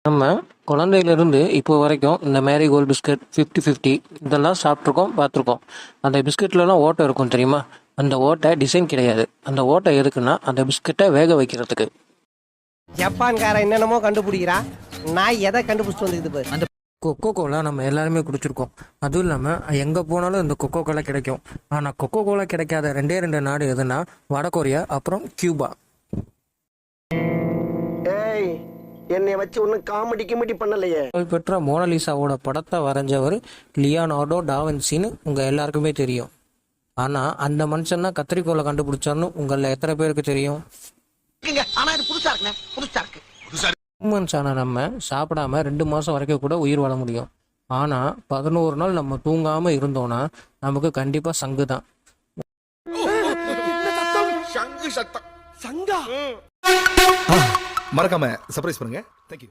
நம்ம குழந்தையிலேருந்து இப்போ வரைக்கும் இந்த மேரிகோல்டு பிஸ்கட் 50-50 இதெல்லாம் சாப்பிட்ருக்கோம், பார்த்துருக்கோம். அந்த பிஸ்கட்லலாம் ஓட்டை இருக்கும் தெரியுமா? அந்த ஓட்டை டிசைன் கிடையாது. அந்த ஓட்டை எதுக்குன்னா அந்த பிஸ்கட்டை வேக வைக்கிறதுக்கு. ஜப்பான்காரன் என்னென்னமோ கண்டுபிடிக்கிறா, நான் எதை கண்டுபிடிச்சிட்டு வந்துக்குது பாரு. அந்த கொக்கோ கோலா நம்ம எல்லாருமே குடிச்சிருக்கோம். அதுவும் இல்லாமல் எங்கே போனாலும் இந்த கொக்கோ கோலா கிடைக்கும். ஆனால் கொக்கோ கோலா கிடைக்காத ரெண்டு நாடு எதுனா வடகொரியா, அப்புறம் கியூபா. ஏய், என்னை வச்சு ஒன்றும் காமெடி பண்ணலையே. புகழ்பெற்ற மோனலிசாவோட படத்தை வரைஞ்சவர் லியோனார்டோ டாவின்சின்னு உங்கள் எல்லாருக்குமே தெரியும். ஆனால் அந்த மனுஷன் தான் கத்திரிக்கோலை கண்டுபிடிச்சார்னு உங்களில் எத்தனை பேருக்கு தெரியும்? ஹியூமன்ஸ் ஆன நம்ம சாப்பிடாம 2 மாதம் வரைக்கும் கூட உயிர் வாழ முடியும். ஆனால் 11 நாள் நம்ம தூங்காமல் இருந்தோன்னா நமக்கு கண்டிப்பாக சங்கு தான். மறக்காம சர்ப்ரைஸ் பண்ணுங்க. தேங்க்யூ.